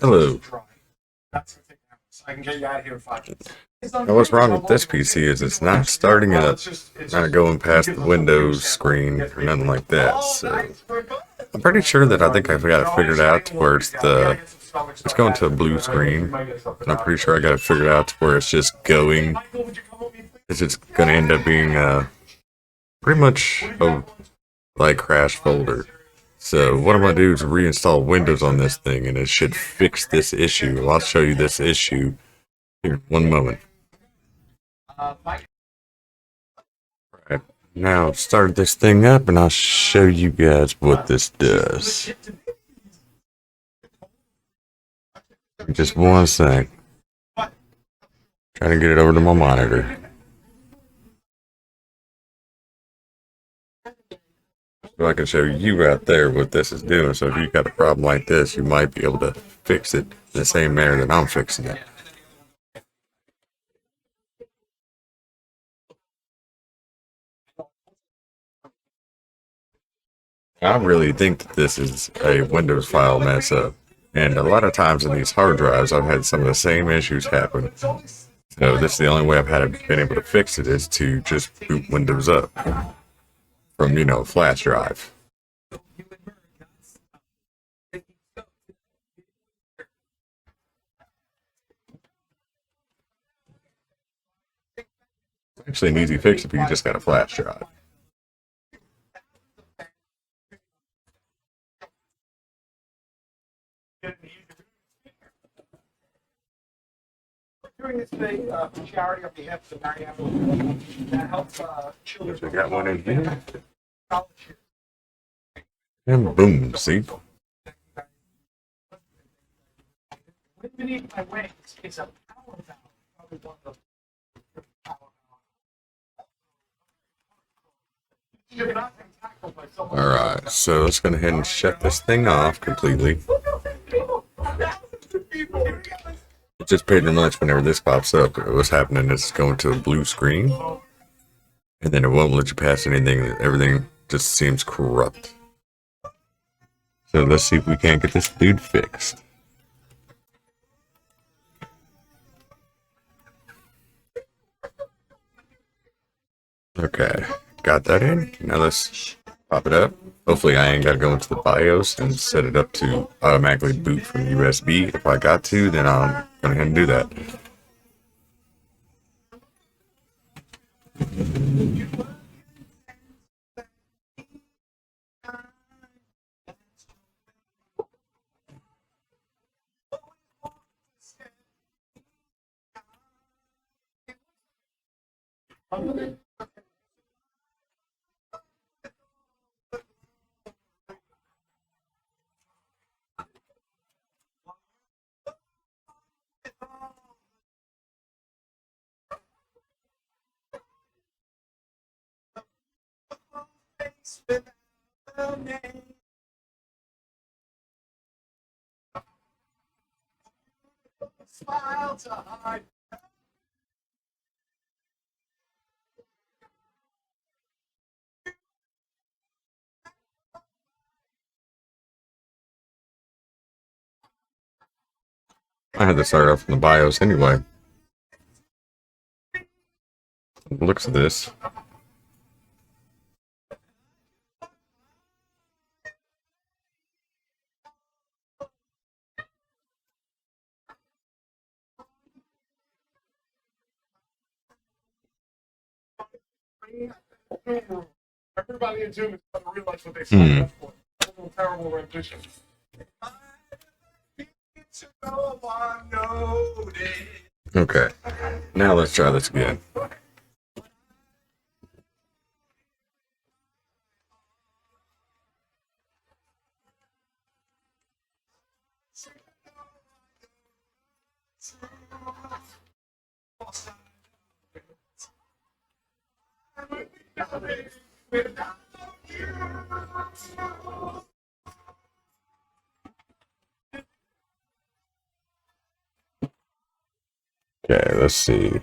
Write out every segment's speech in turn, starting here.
Hello. I can get you out of here in 5 minutes. Now, what's wrong with this PC is it's not starting up, not going past the Windows screen or nothing like that. So I'm pretty sure that I think I've got it figured out to where it's going to a blue screen. And I'm pretty sure I got it figured out to where it's just going. It's just going to end up being pretty much a like crash folder. So what I'm going to do is reinstall Windows on this thing, and it should fix this issue. I'll show you this issue here. One moment. Right. Now start this thing up, and I'll show you guys what this does. Just one sec. Trying to get it over to my monitor. So I can show you out there what this is doing. So if you've got a problem like this, you might be able to fix it the same manner that I'm fixing it. I really think that this is a Windows file mess up. And a lot of times in these hard drives, I've had some of the same issues happen. So this is the only way I've been able to fix it is to just boot Windows up from, flash drive. Actually an easy fix if you just got a flash drive. Doing this thing for charity on behalf of the Mariana that helps children. We got one in here. College. And boom, see? Beneath my wings is a power valve. Probably one of the power valves. Alright, so let's go ahead and shut this thing off completely. It just pretty much whenever this pops up, what's happening is it's going to a blue screen. And then it won't let you pass anything. Everything just seems corrupt. So let's see if we can't get this dude fixed. Okay, got that in. Now let's pop it up. Hopefully I ain't got to go into the BIOS and set it up to automatically boot from USB. If I got to, then I'm going ahead and do that. Smile to hide. I had to start off from the BIOS anyway. Looks at this. Everybody in Zoom is going to realize what they signed up for. A little terrible rendition. Okay, now let's try this again. Okay, let's see.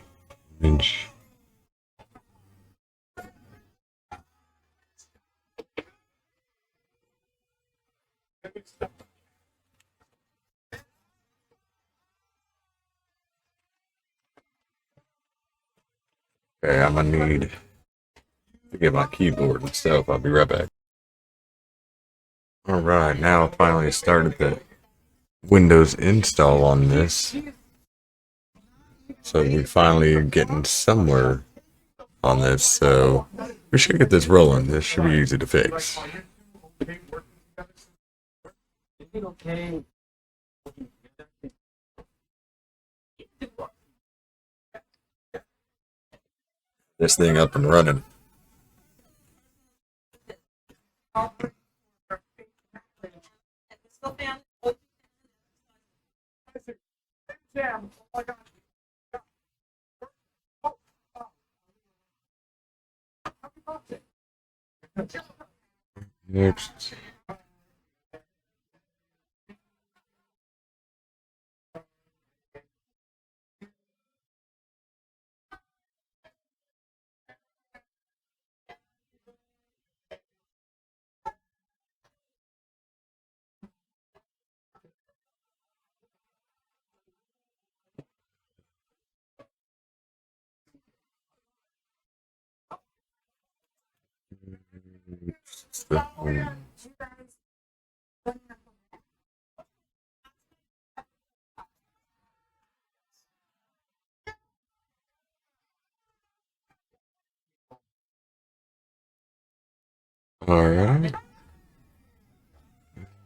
Inch. Okay, I'm gonna need to get my keyboard and stuff. I'll be right back. Alright, now I finally started the Windows install on this. So we finally getting somewhere on this, so we should get this rolling. This should be easy to fix. This thing up and running. Next. Alright.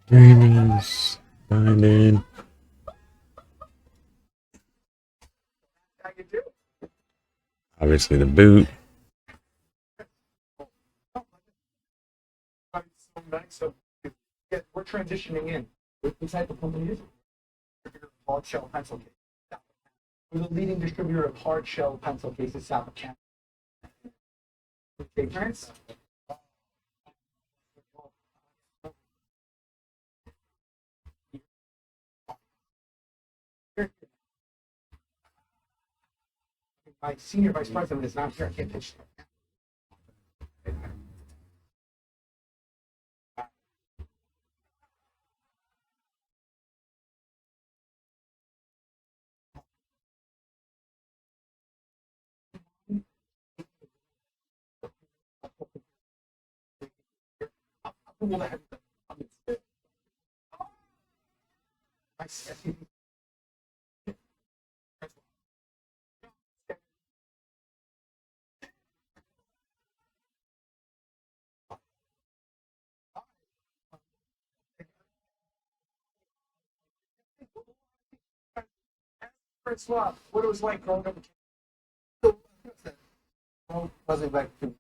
Demons. Sign in. Obviously the boot. Yeah, we're transitioning in. What type of company is it? Hard shell pencil case. We're the leading distributor of hard shell pencil cases south of Canada. Okay, friends. My senior vice president is not here. I can't pitch. What it was like growing up. Wasn't like pretty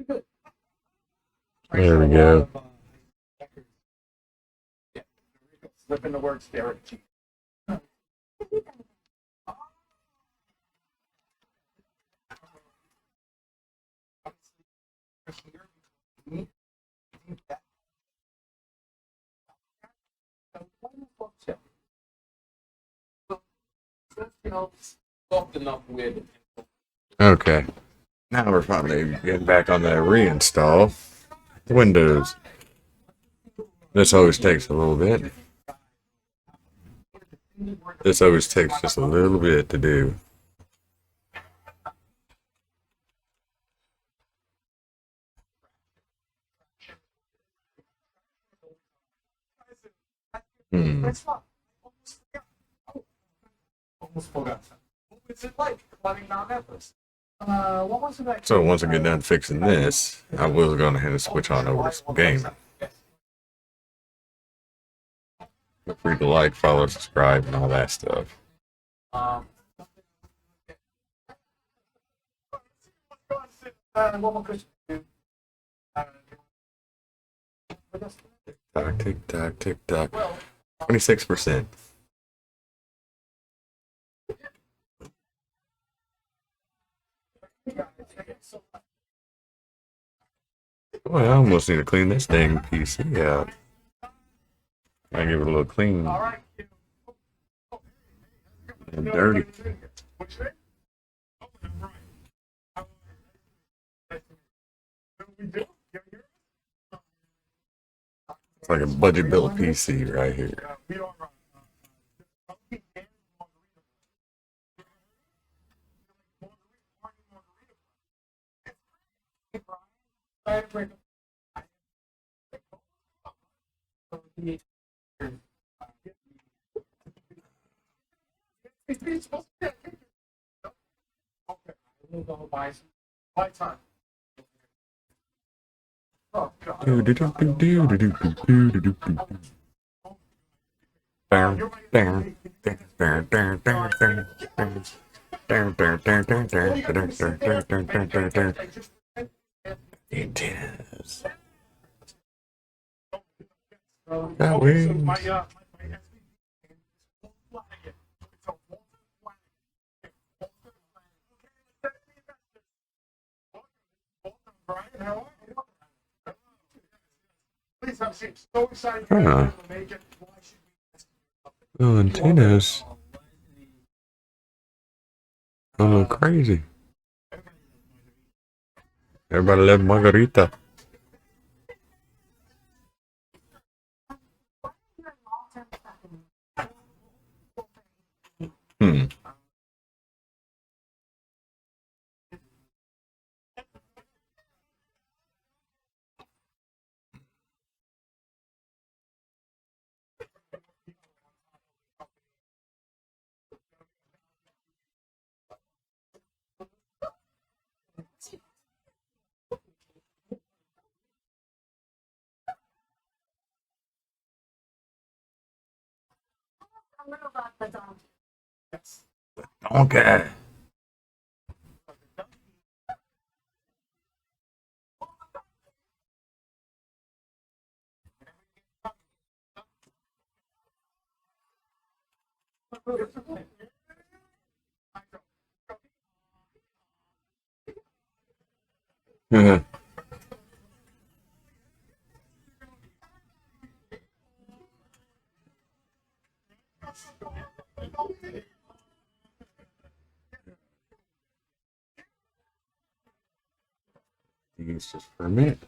good. There we go. Slip in the words there. Okay. Now we're finally getting back on the reinstall. Windows. This always takes a little bit. This always takes just a little bit to do. Almost forgot. What was it like climbing Mount Everest? What was it like? So once I get done fixing this, I will go ahead and switch on over to some gaming. Feel free to like, follow, subscribe, and all that stuff. One more question. Tick tock, tick tock. 26%. Boy, I almost need to clean this dang PC out. I give it a little clean. And dirty. It's like a budget built PC right here. My time. Oh, God. Antennas. That way. Please have a seat. So excited Huh. to make it. Why should Oh, antennas. A little crazy. Everybody love margarita. Hmm. Okay. These just for a minute.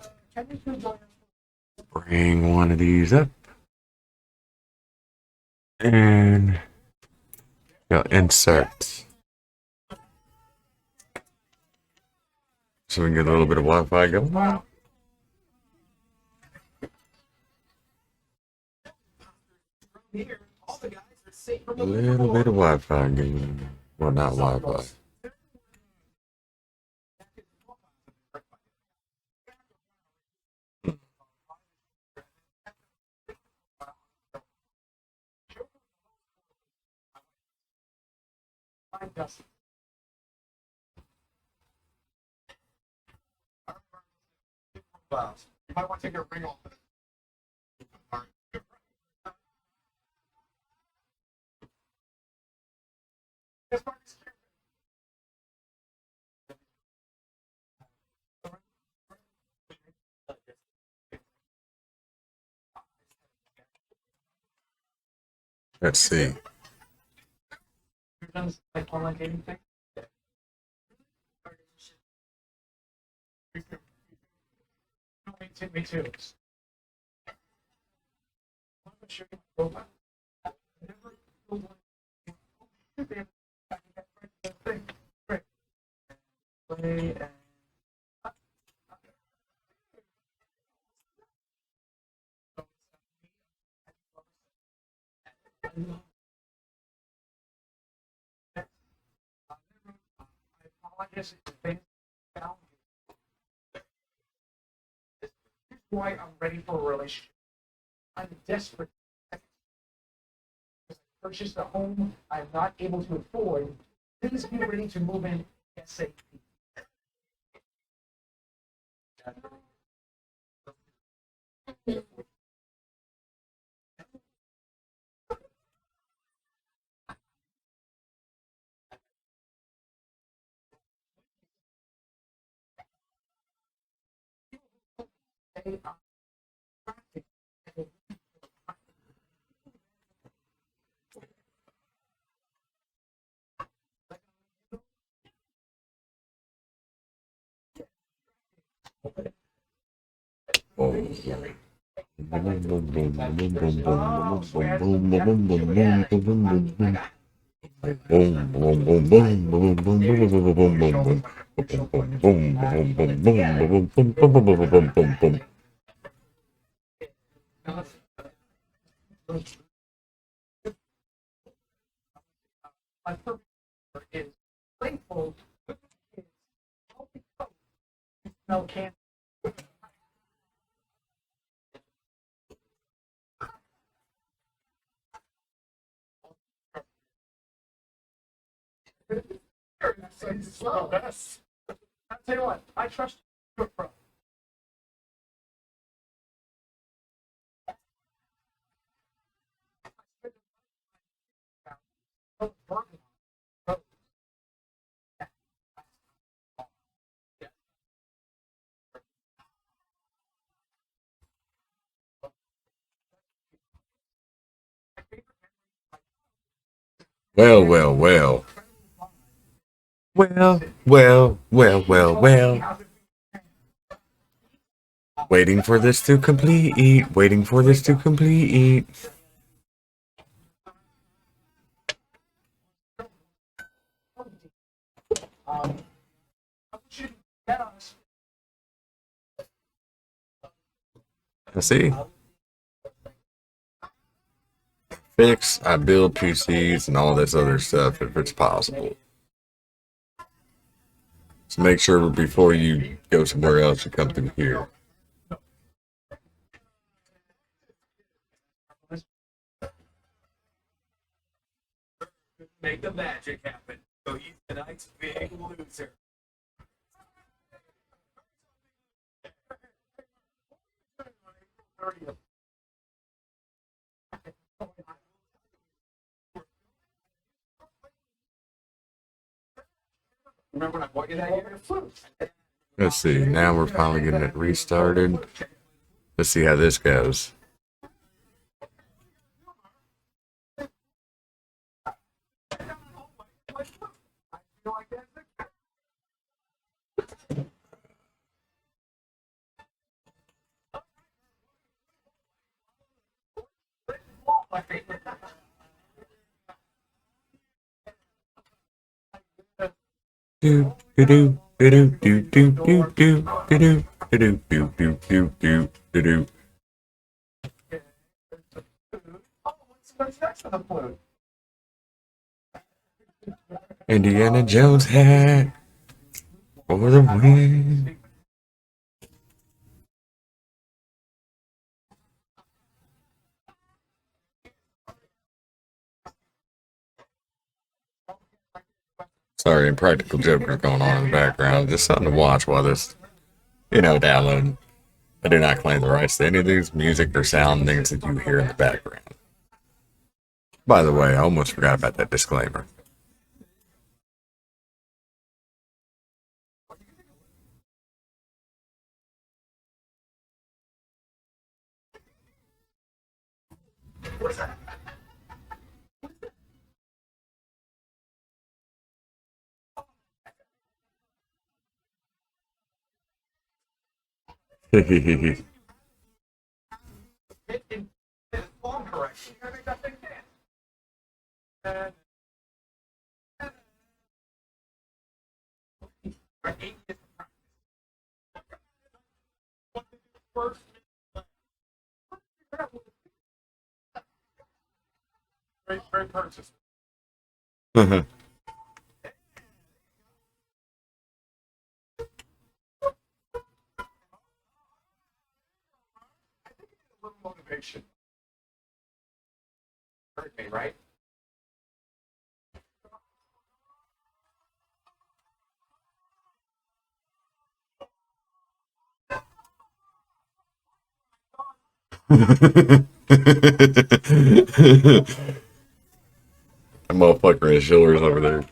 Bring one of these up. And insert. So we can get a little bit of Wi-Fi going. A little bit of Wi-Fi going. Well, not Wi-Fi. You might want to take your ring off. Let's see. Like online dating thing? Me too. Play and why I'm ready for a relationship. I'm desperate. Purchase a home I'm not able to afford. Please be ready to move in ASAP. Boom, boom, boom, boom, boom, boom, boom, boom, boom, boom, boom, boom. Boom, boom, boom, boom, boom, boom, boom, boom, boom, boom, boom, boom, boom, boom. My purpose is playful. No can't. Slow. Best. I tell you what, I trust you, bro. Well, well, well. Well, well, well, well, well. Waiting for this to complete. Waiting for this to complete. Um, I see. Fix, I build PCs and all this other stuff if it's possible. So make sure before you go somewhere else, you come through here. Make the magic happen. So he's tonight's big loser. Remember when I bought you that year? Let's see. Now we're finally getting it restarted. Let's see how this goes. Do do do do do do do do do do do do do do do do. What's next on the flute? Indiana Jones hat for the win. Sorry, Impractical Joker's going on in the background. Just something to watch while this, downloading. I do not claim the rights to any of these music or sound things that you hear in the background. By the way, I almost forgot about that disclaimer. In form correction. I think that thing can. First, very purchase. A little motivation. Hurt me, right? That motherfucker has shoulders over there.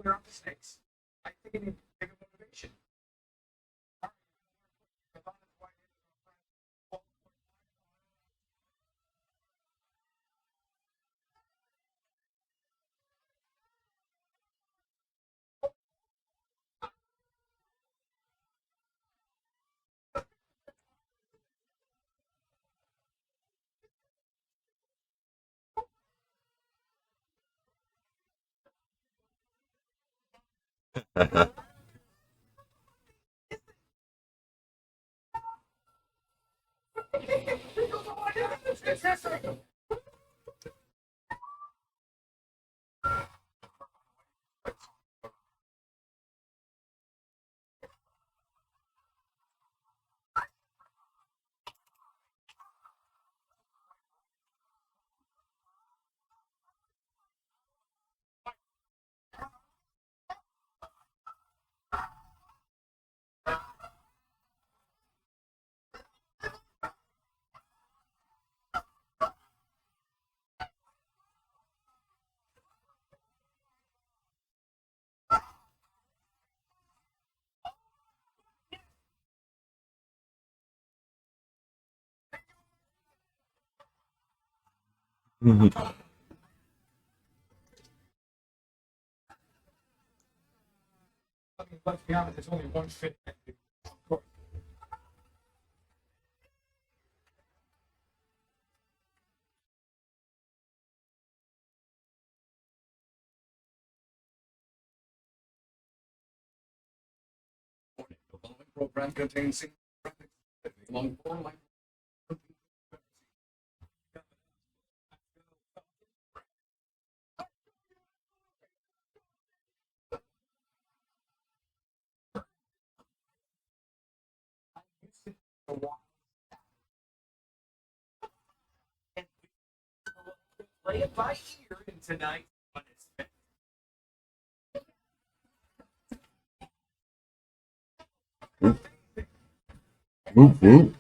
Clear up mistakes. I think it needs bigger motivation. I mean, let's be honest, there's only one fit. The following program contains long form like Play it by ear in tonight. Whoop, whoop.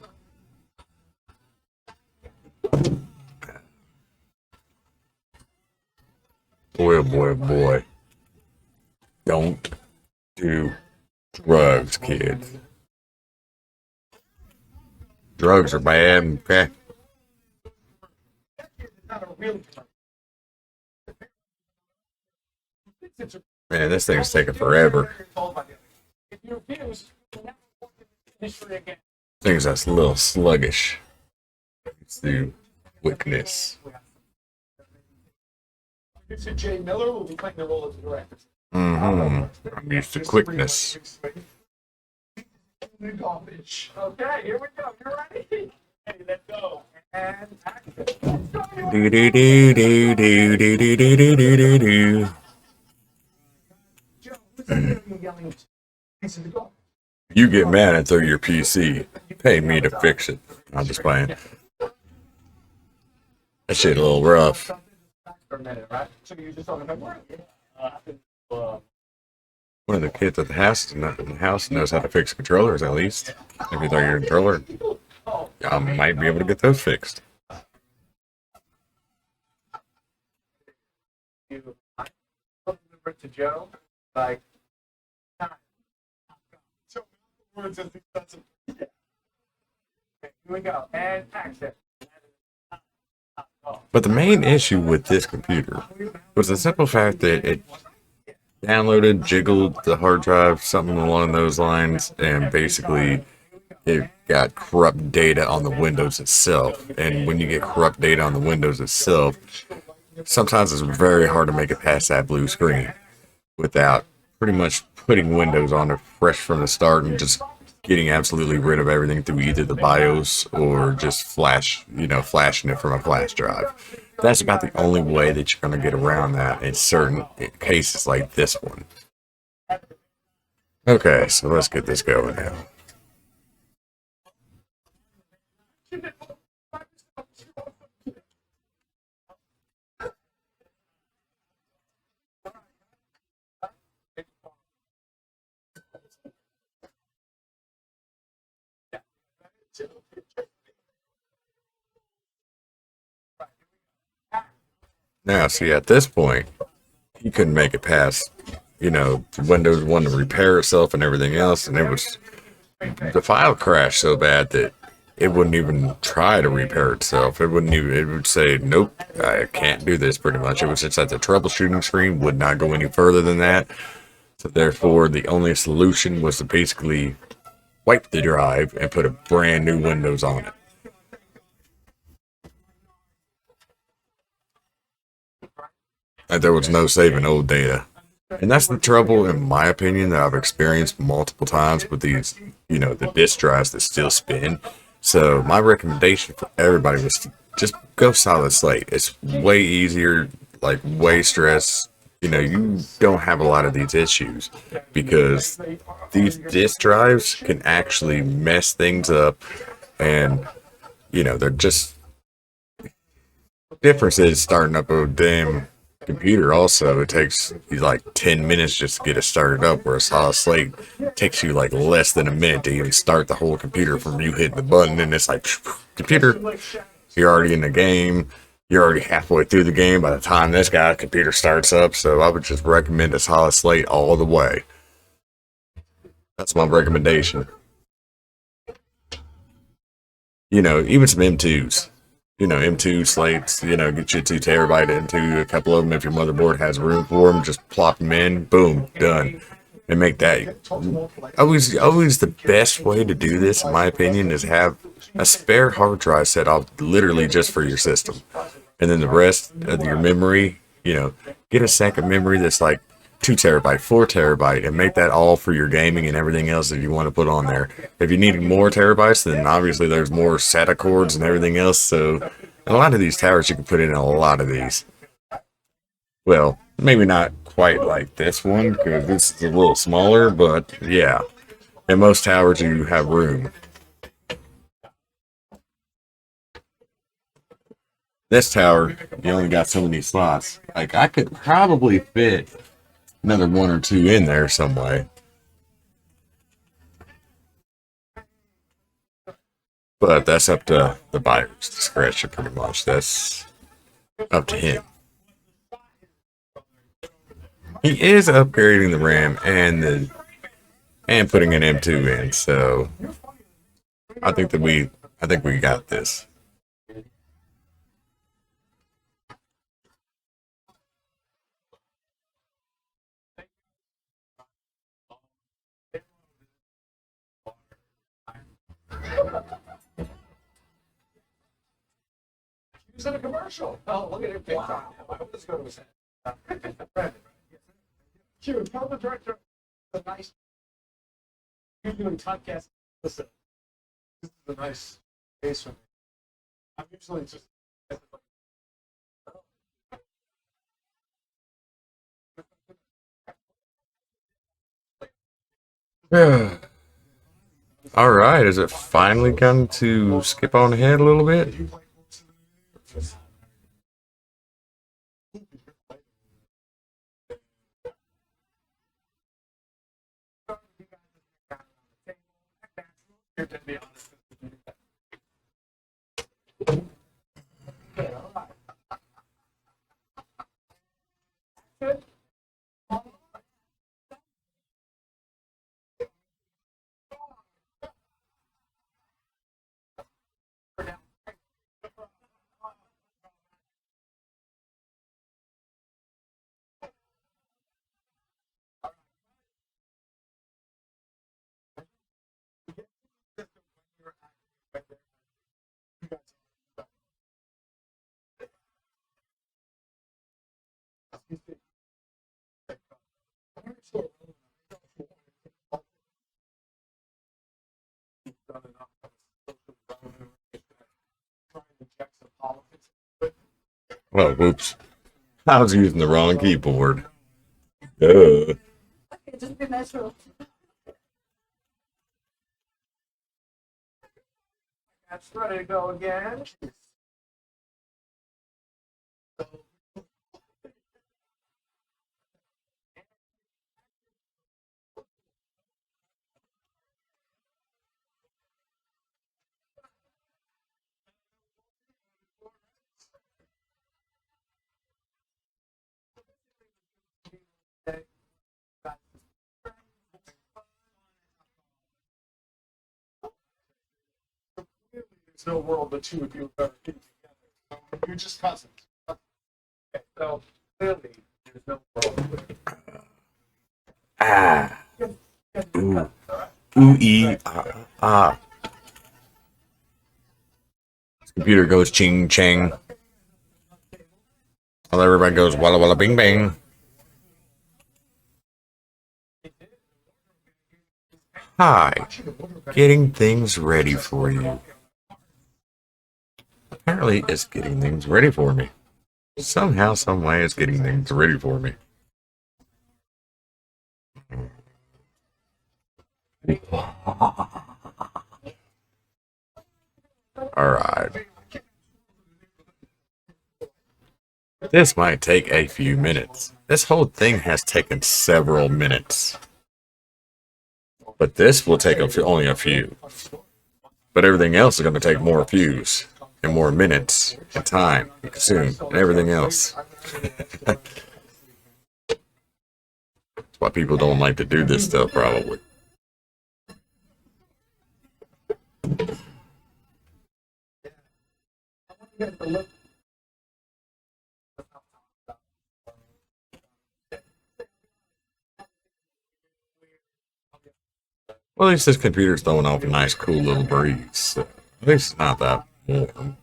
Boy, oh boy, oh boy. Don't do drugs, kids. Drugs are bad, okay? Not a real drug. Man, this thing's taking forever. If you refuse, you'll never work in the industry again. Thing's that's a little sluggish. It's the quickness. Producer Jay Miller will be playing the role of the director. I'm used to quickness. Garbage. Okay, here we go. You ready? Hey, let's go. And action. Do do do do do do do do do do do. Joe, listen to me yelling at piece of the garbage. You get mad and throw your PC. Pay me to fix it. I'm just playing. That shit a little rough. For a minute, right? So you're just talking about One of the kids at the house knows how to fix controllers at least. If you throw your controller, I might be able to get those fixed. you to Joe, like, so words as expensive. Okay, here we go. And action. But the main issue with this computer was the simple fact that it downloaded, jiggled the hard drive, something along those lines, and basically it got corrupt data on the Windows itself. And when you get corrupt data on the Windows itself, sometimes it's very hard to make it past that blue screen without pretty much putting Windows on it fresh from the start and just getting absolutely rid of everything through either the BIOS or just flashing it from a flash drive. That's about the only way that you're going to get around that in certain cases like this one. Okay, so let's get this going now. Now, see, at this point, he couldn't make it past, Windows wanted to repair itself and everything else, and the file crashed so bad that it wouldn't even try to repair itself. It would say, nope, I can't do this pretty much. It was just that the troubleshooting screen would not go any further than that. So therefore, the only solution was to basically wipe the drive and put a brand new Windows on it. And there was no saving old data. And that's the trouble, in my opinion, that I've experienced multiple times with these, the disk drives that still spin. So my recommendation for everybody was to just go solid slate. It's way easier, like way stress. You don't have a lot of these issues because these disk drives can actually mess things up, and they're just difference is starting up a damn computer. Also, it takes you like 10 minutes just to get it started up, where a solid slate takes you like less than a minute to even start the whole computer from you hitting the button, and it's like, computer, you're already in the game. You're already halfway through the game by the time this guy's computer starts up. So I would just recommend a solid slate all the way. That's my recommendation. Even some M2s. M2 slates, get you 2 terabyte into a couple of them. If your motherboard has room for them, just plop them in, boom, done. And make that always the best way to do this, in my opinion, is have a spare hard drive set up literally just for your system. And then the rest of your memory, get a second memory that's like 2 terabyte, 4 terabyte, and make that all for your gaming and everything else that you want to put on there. If you need more terabytes, then obviously there's more SATA cords and everything else. So a lot of these towers, you can put in a lot of these. Well, maybe not quite like this one because this is a little smaller, but yeah, in most towers you have room. This tower, you only got so many slots. Like, I could probably fit another one or two in there some way. But that's up to the buyer's discretion, pretty much. That's up to him. He is upgrading the RAM and putting an M2 in, so I think we got this. He's in a commercial. Oh, look at him big time. I hope this go to his head. Sure, tell the director a nice. You're doing podcast. Listen, this is a nice case for me. I'm usually just. All right, is it finally come to skip on ahead a little bit? Oh, whoops. I was using the wrong keyboard. Duh. Just be natural. That's ready to go again. no world the two of you have ever been together. So you're just cousins. Okay, so clearly, there's no world. Ah. Ooh. All right? Ooh, ee, ah. Computer goes ching chang. While everybody goes walla walla bing bang. Hi. Getting things ready for you. Apparently, it's getting things ready for me. Somehow, some way, it's getting things ready for me. Alright. This might take a few minutes. This whole thing has taken several minutes. But this will take only a few. But everything else is going to take more views and more minutes and time and consume and everything else. That's why people don't like to do this stuff, probably. Well, at least this computer's throwing off a nice, cool little breeze. So at least it's not that warm.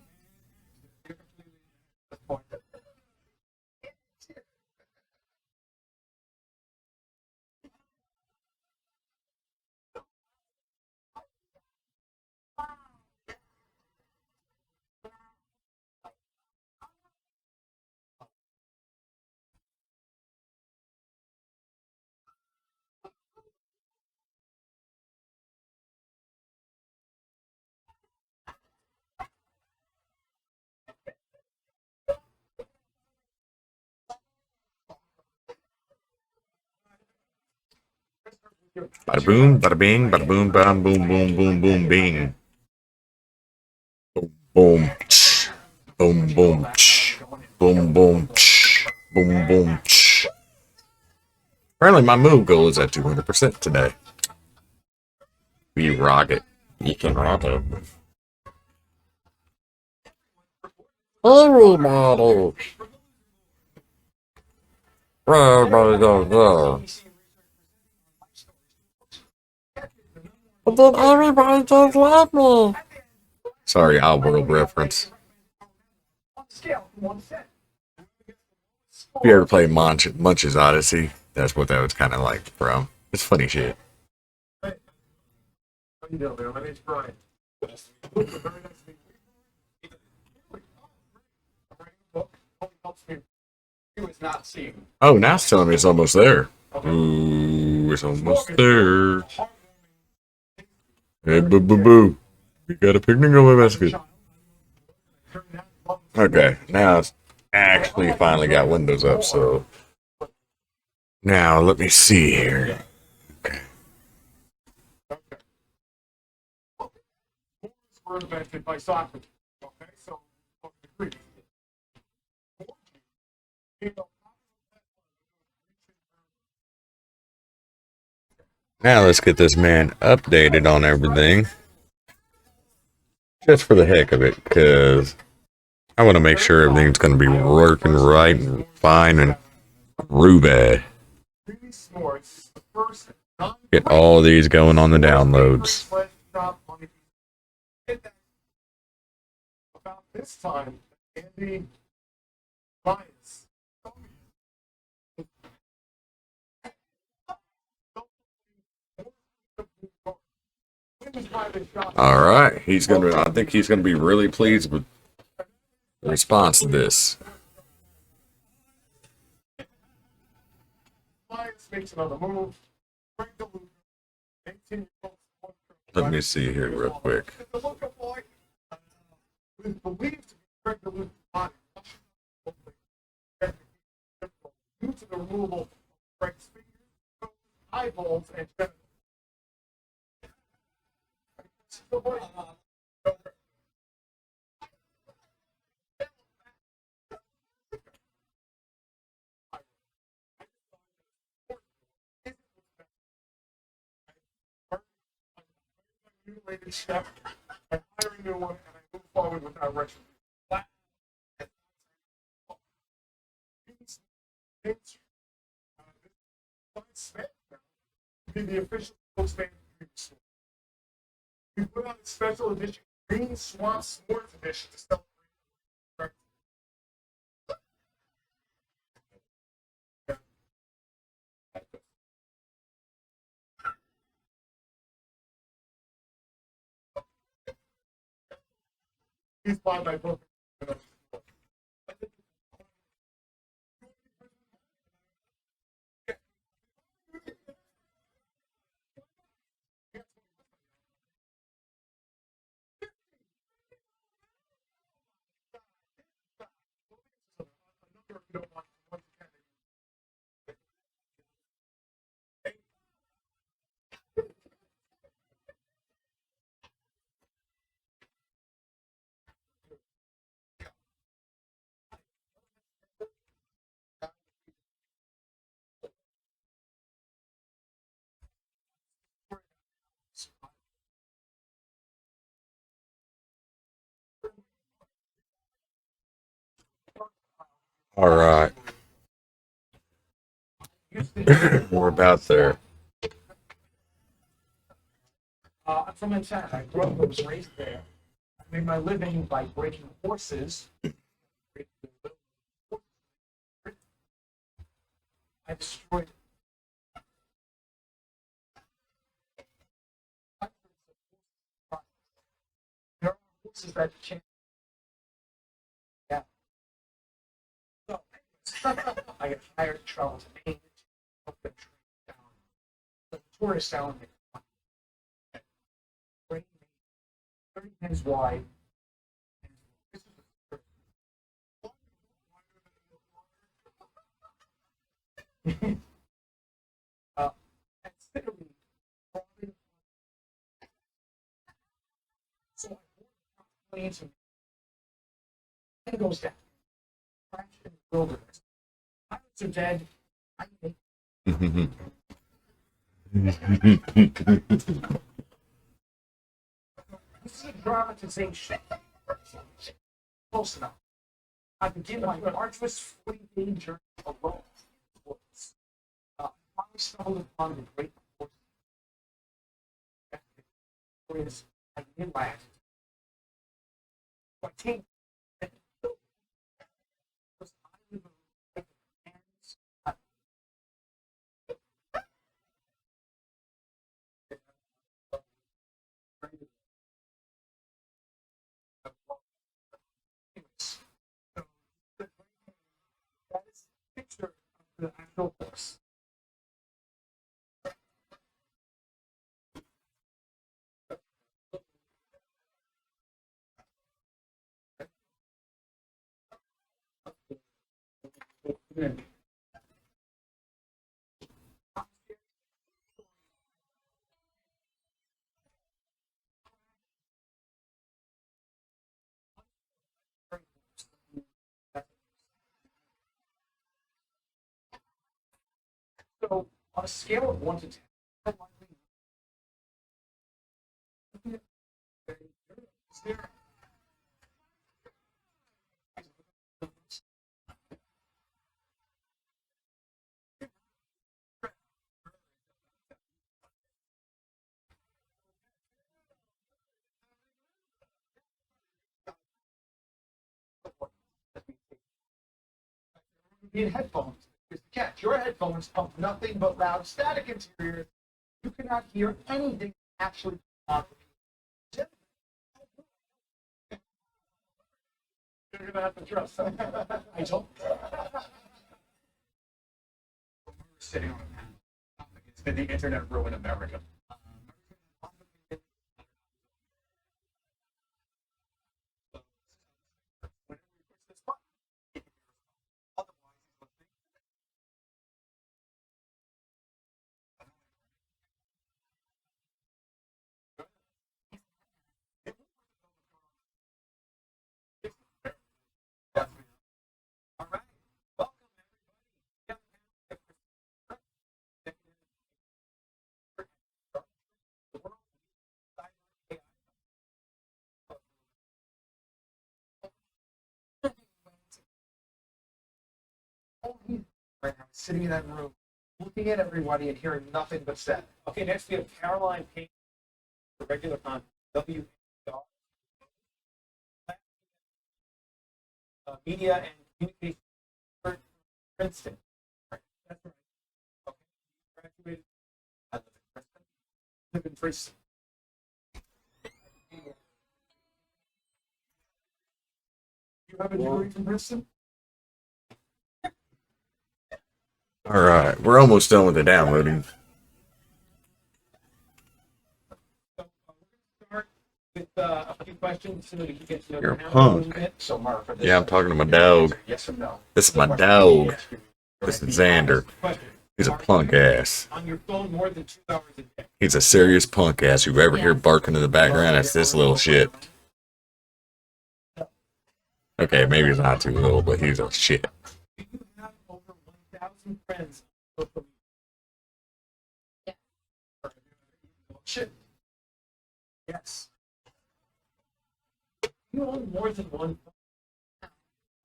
Bada boom, bada bing, bada boom, bada boom, boom, boom, boom, bing. Boom, boom, tsh. Boom, boom, tsh. Boom, boom, tsh. Boom, boom, tsh. Apparently, my move goal is at 200% today. We rock it. You can rock it. Everybody. Everybody goes there. But then everybody just love me. Sorry, Outworld reference. If you ever played Munch's Odyssey, that's what that was kind of like from. It's funny shit. How you doing, man? My name's Brian. Very nice to meet you. I'm writing a book. Only helps me. You is not seeing. Oh, now it's telling me it's almost there. Ooh, it's almost there. Hey, boo boo boo. We got a picnic on my basket. Okay, now it's actually finally got Windows up, so. Now, let me see here. Okay. Were invented by Socrates. Okay, so agree. Now let's get this man updated on everything. Just for the heck of it, because I want to make sure everything's going to be working right and fine and groovy. Get all these going on the downloads. About this time, Andy Bias. All right, I think he's gonna be really pleased with the response to this. Bias makes another move. Let me see here real quick. The look of boy is believed to be Greg DeLuca's body. Due to the removal of Greg's fingers, eyeballs, and genitals. Step and hiring new one, and I going with our retro. Wow. Smith be the official spokesman of the Green Store. We put out a special edition Green Swamp S'mores edition to celebrate. He's by my book. All right. We're about there. I'm from Montana. I grew up and was raised there. I made my living by breaking horses. I destroyed there are horses that can't. Yeah. So, I get hired to travel to Maine to help them train down the tourist element. 30 pins wide. This is and secondly, so I into and goes down. Crash in the wilderness. Pirates are dead. I make this is a dramatization. Close enough. I begin my arduous 40-day journey alone. I stumbled upon the great force. Whereas I did land. I came. That is a picture of the actual horse. So, on a scale of 1 to 10, how likely is there? You need headphones. Here's the catch. Your headphones pump nothing but loud static interiors. You cannot hear anything actually on the You're gonna have to trust. I don't. Sitting on a panel. It's been the internet ruin America. All right. Welcome, everybody. right now, sitting in that room, looking at everybody and hearing nothing but said. Okay, next we have Caroline Payne for regular content. Media and communication for Princeton. Right. That's right. Okay. Graduated. I live in Princeton. Live in Princeton. You have a degree from Princeton? All right, we're almost done with the downloading. So we're going to start with a few questions so that we can get to know You're a your house punk. a little bit. So, Mark, for this Yeah, I'm talking to my dog. yes or no. This is my dog. This is Xander. Question. He's a Are punk you ass. on your phone more than 2 hours a day? He's a serious punk ass. You ever hear barking in the background? That's this little shit. Okay, maybe he's not too little, but he's a shit. Do you have over 1,000 friends on social media? Shit. Yes. Do you own more than one phone? Have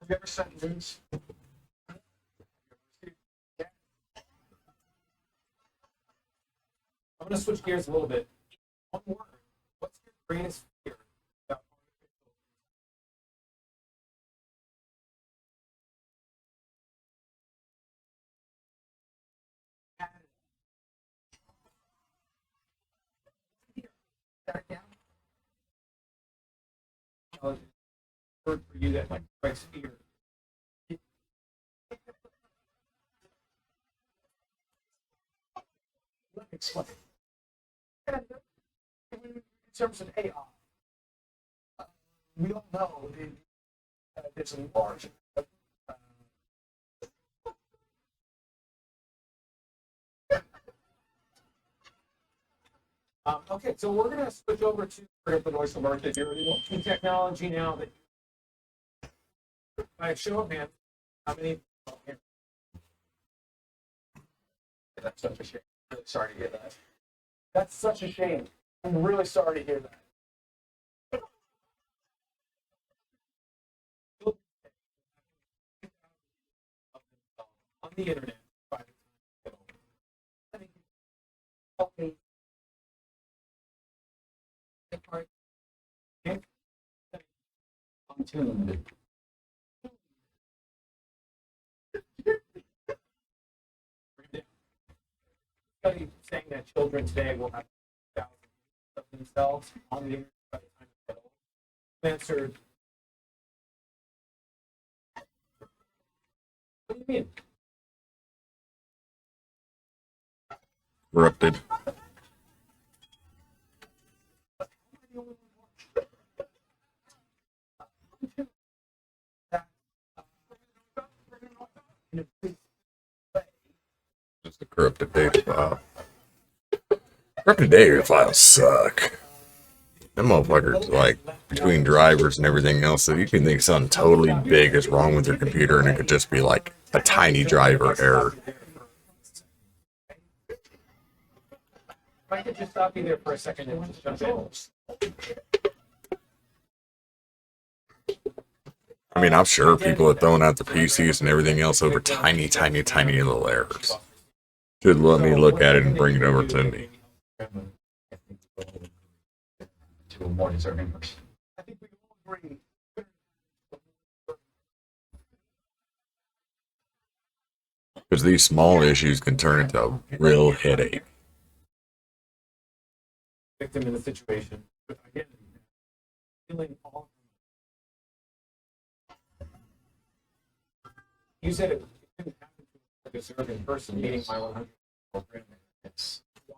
you ever sent news? Yeah. I'm going to switch gears a little bit. One word. What's your greatest fear about artificial intelligence? Word for you that like strikes fear. Let me explain. And in terms of AI, we all know it's a large. Okay, so we're going to switch over to the voice of market here. In technology now that by a show of hands, how many? Oh, here. That's such a shame. Really sorry to hear that. That's such a shame. I'm really sorry to hear that. On the internet. Okay. On tuned. Study saying that children today will have thousands of themselves on the internet by the time they're old. Answered. What do you mean? Corrupted. Just a corrupted data file. Corrupted data files suck. Them motherfuckers, like, between drivers and everything else, so you can think something totally big is wrong with your computer, and it could just be like a tiny driver error. If I could just stop you there for a second and just jump in. I mean, I'm sure people are throwing out the PCs and everything else over tiny, tiny, tiny little errors. Should let me look at it and bring it over to me. To a more deserving person. I think we all agree. Because these small issues can turn into a real headache. Victim in the situation, but again, feeling all. You said it didn't happen to a deserving person meeting my 100 program. It's why.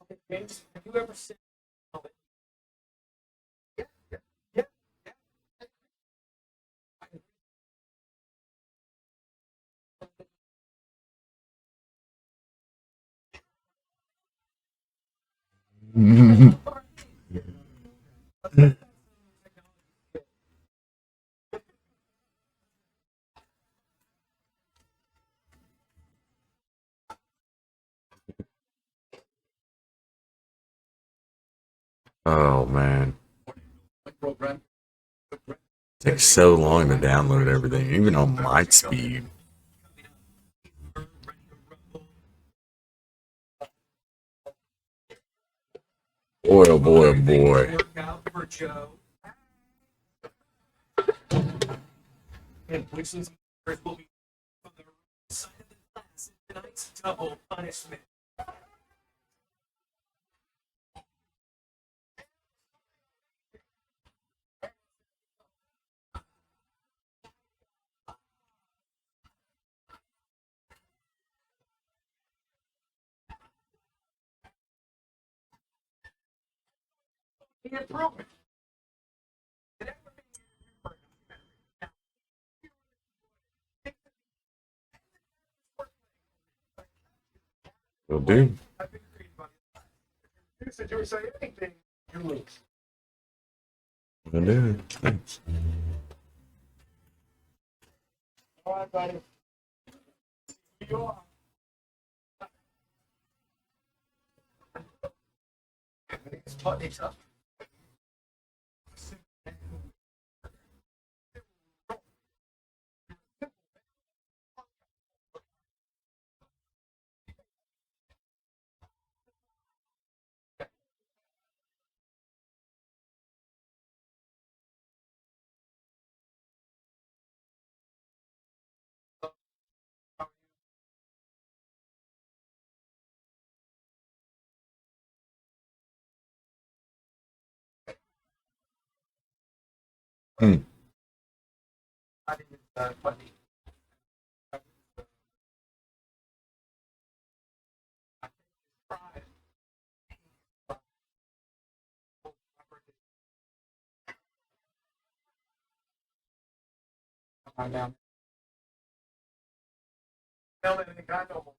Okay, James, have you ever seen? Yeah. Oh man, program. it takes so long to download everything, even on my speed. Boy, oh boy, oh boy. Workout for Joe. And which is will be on the side of the class in tonight's double punishment. The improvement. Will do. You said you were saying anything, you lose. Will do. Thanks. All right, buddy. You are. It's tough. Hmm. I think it's funny. Come on down. Tell me anything I know more.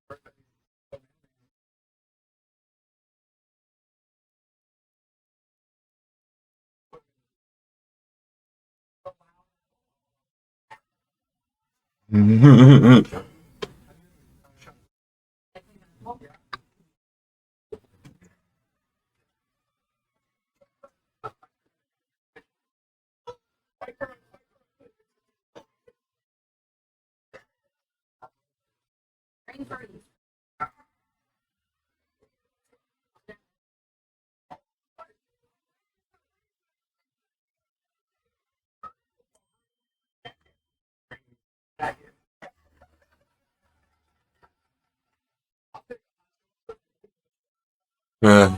Uh,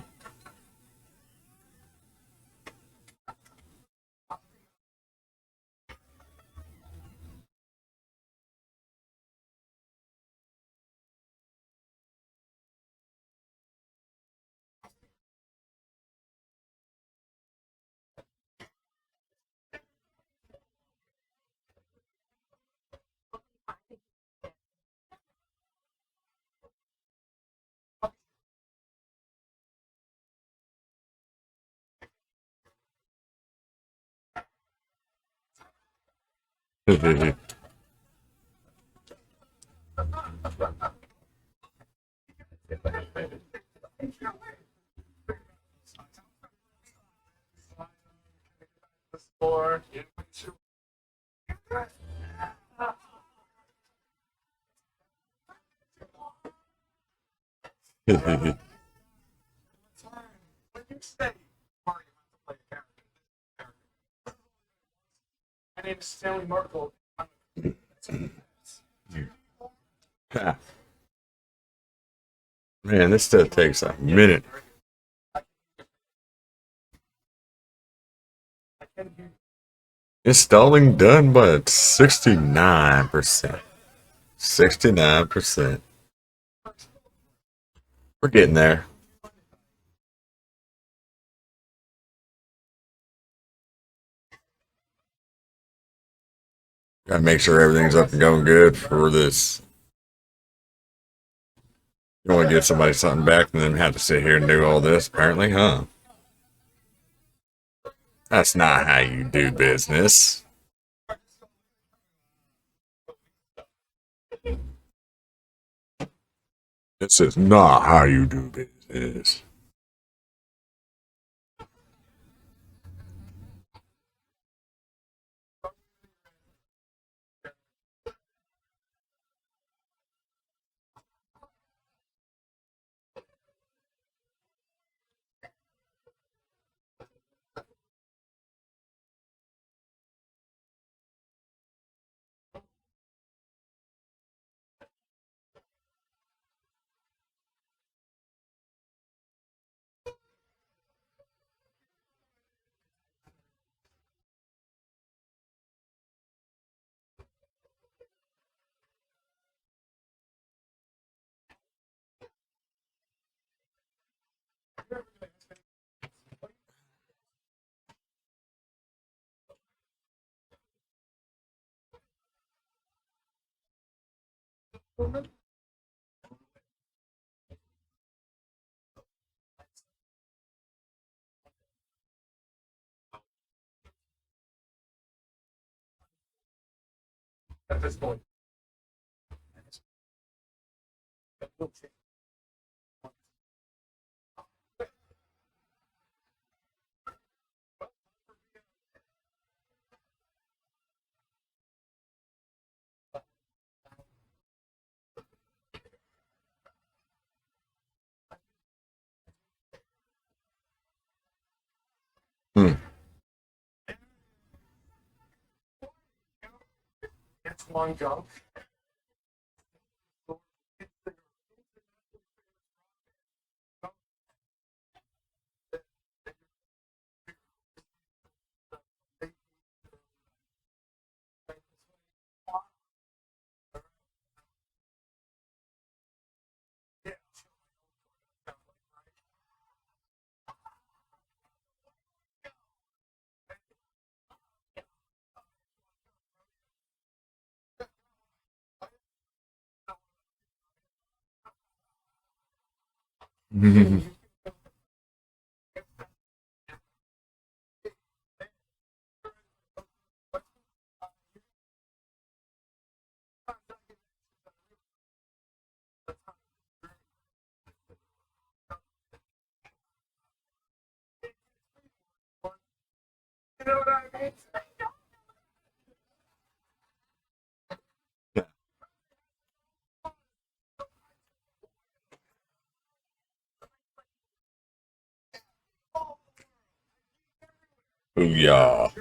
The score. When you say Mario has to play a character, my name is Stanley Markle. Man, this stuff takes a minute. Installing done, but 69%. 69%. We're getting there. Gotta make sure everything's up and going good for this. You want to give somebody something back and then have to sit here and do all this, apparently, huh? That's not how you do business. This is not how you do business. At this point. Hmm. It's long jump. You know what I mean? Booyah.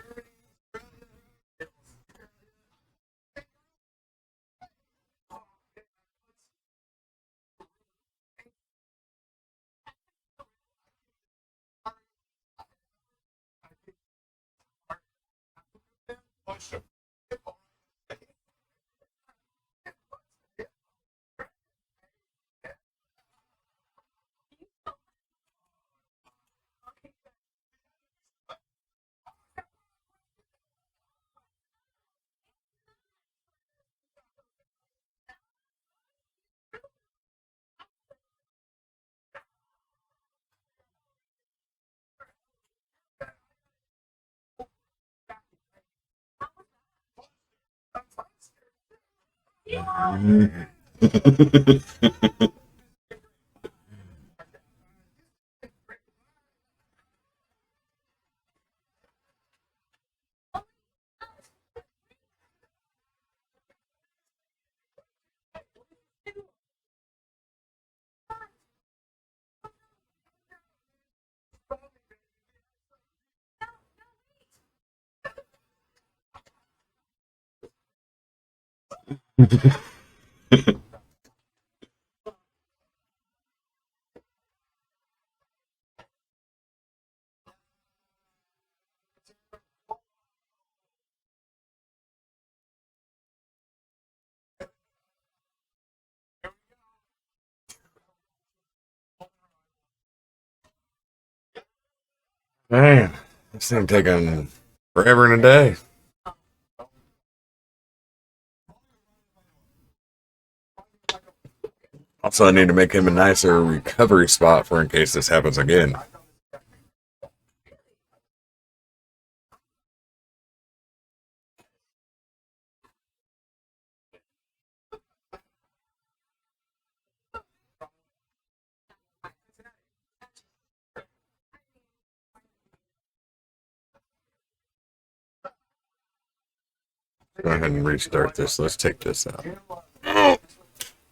Man, this thing taking forever and a day. Also, I need to make him a nicer recovery spot for in case this happens again. Go ahead and restart this. Let's take this out.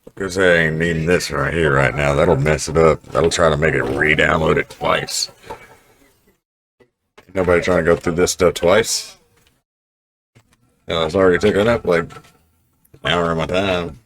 Because I ain't needing this right here right now. That'll mess it up. That'll try to make it re-download it twice. Ain't nobody trying to go through this stuff twice. You know, it's already taken up like an hour of my time.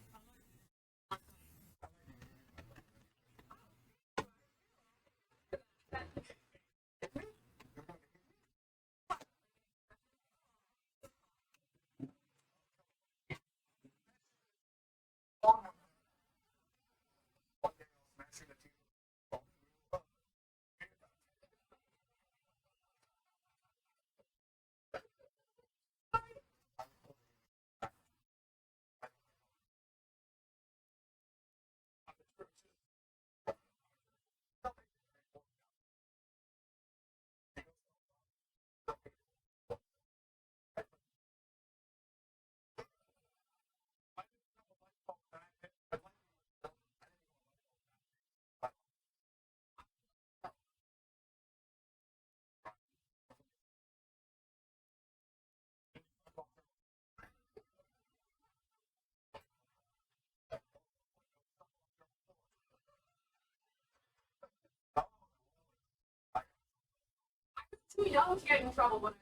too young to get in trouble when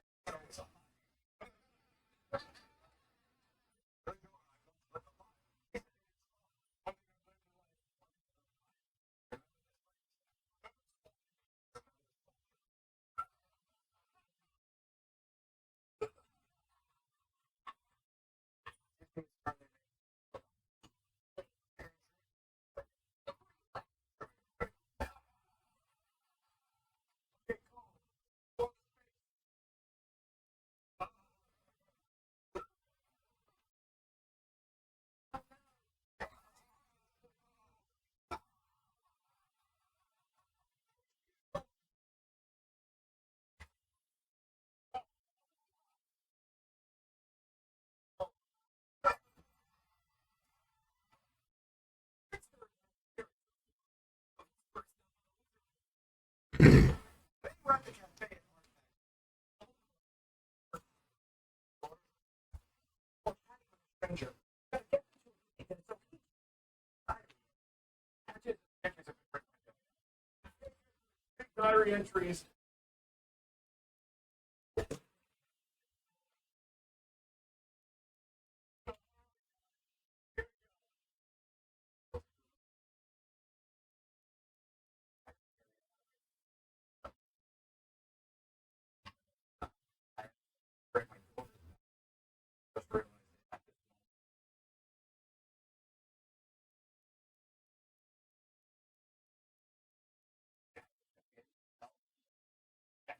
diary entries.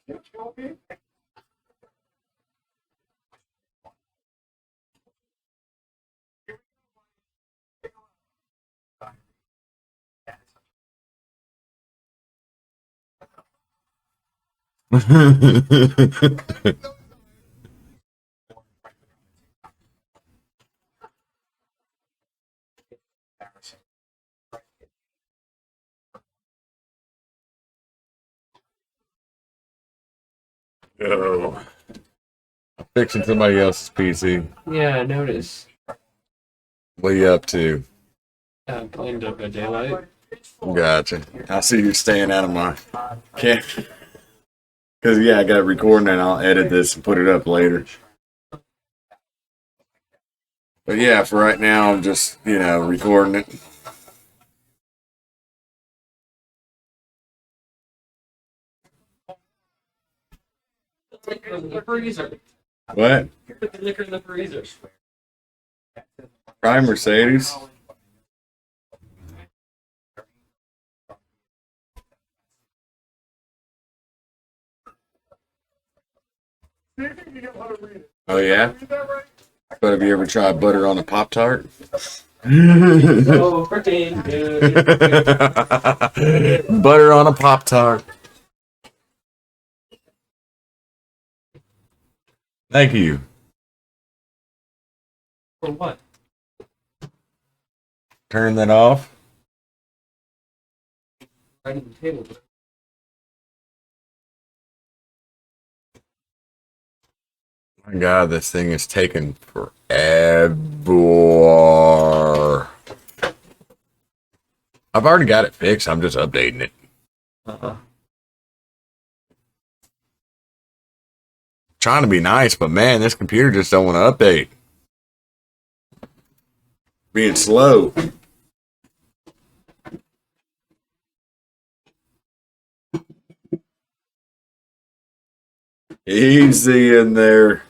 You kill me? Oh, fixing somebody else's PC. Yeah, I noticed. What are you up to? Playing Dead by Daylight. Gotcha. I see you're staying out of my camp. Because, yeah, I got it recording and I'll edit this and put it up later. But, yeah, for right now, I'm just, recording it. Liquor in the freezer. What? Put the liquor in the freezer. Prime Mercedes? Oh, yeah? But have you ever tried butter on a Pop Tart? So freaking good. Butter on a Pop Tart. Thank you. For what? Turn that off. Right on the table. My God, this thing is taking forever. I've already got it fixed. I'm just updating it. Trying to be nice, but man, this computer just don't want to update. Being slow. Easy in there.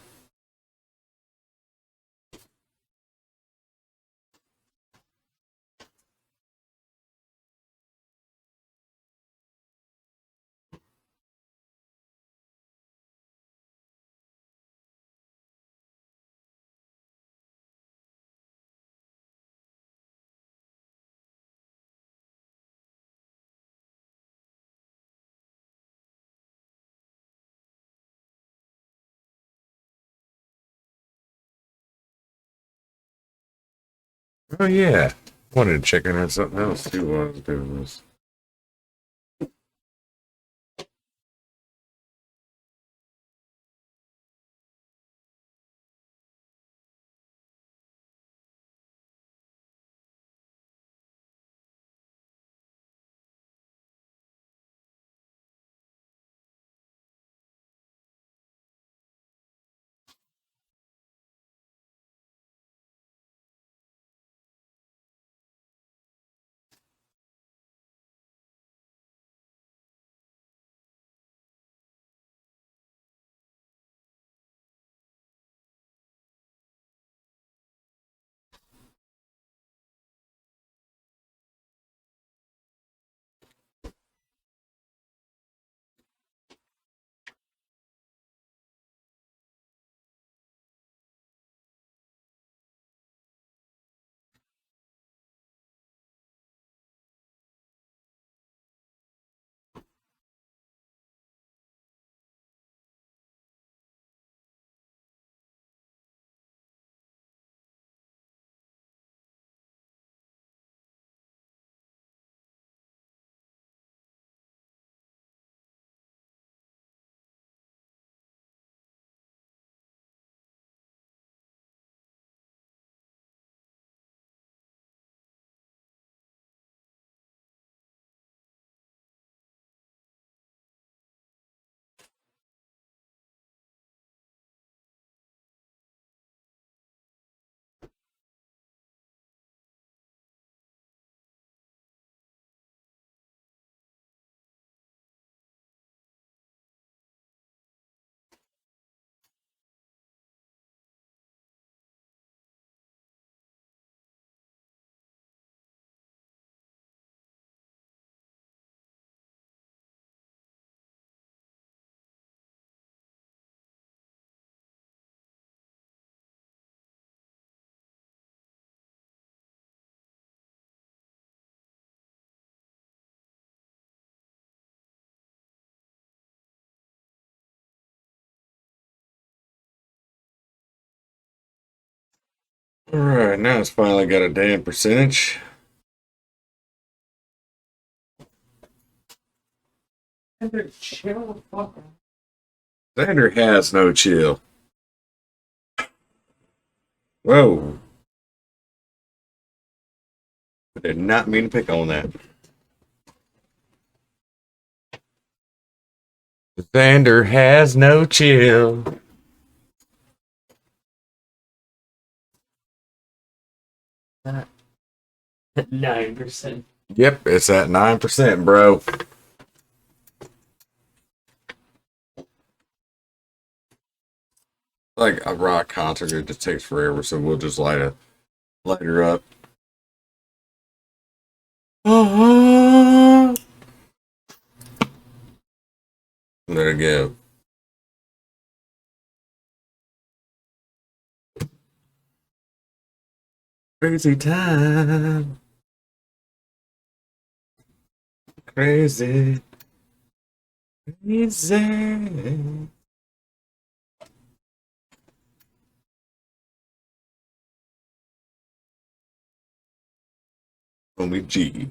Oh yeah. Wanted to check in on something else too while I was doing this. Alright, now it's finally got a damn percentage. And they're chill the fuck out. Xander has no chill. Whoa. I did not mean to pick on that. Xander has no chill. 9%. Yep, it's at 9%, bro. Like a rock concert, it just takes forever, so we'll just light her up. Let it go. Crazy time. Crazy. Crazy. Only G.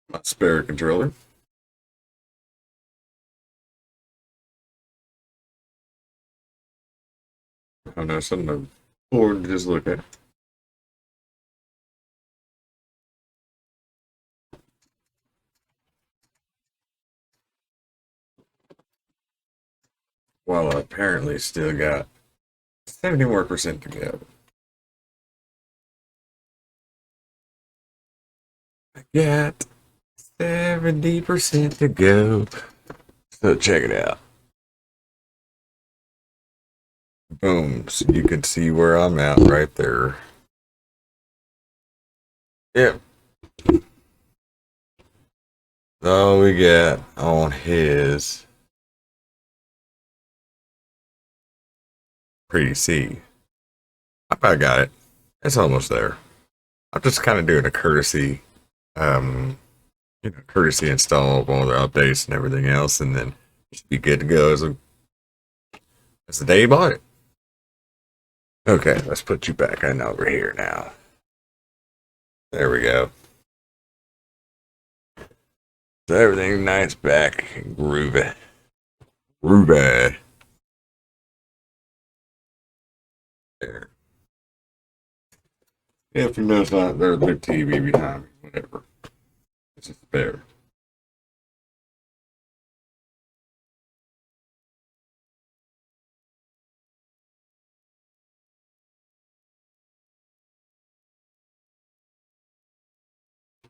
My spare controller. I know something I'm bored to just look at. Well, I apparently still got 70 more percent to go. I got 70% to go. So check it out. Boom. So you can see where I'm at right there. Yep. All we got on his PC. I got it. It's almost there. I'm just kind of doing a courtesy, courtesy install of all the updates and everything else, and then it should be good to go as the day you bought it. Okay, let's put you back on over here now. There we go. So everything nice back and groovy. Groovy. There. Yeah, if you notice that there's a big TV behind me, whatever. It's just there.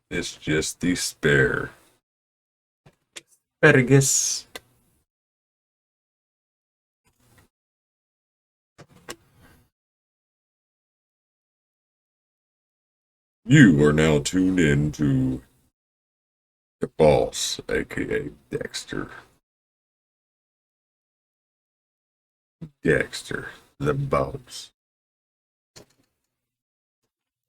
It's just the spare. Asparagus. You are now tuned in to the boss, aka Dexter. Dexter, the boss.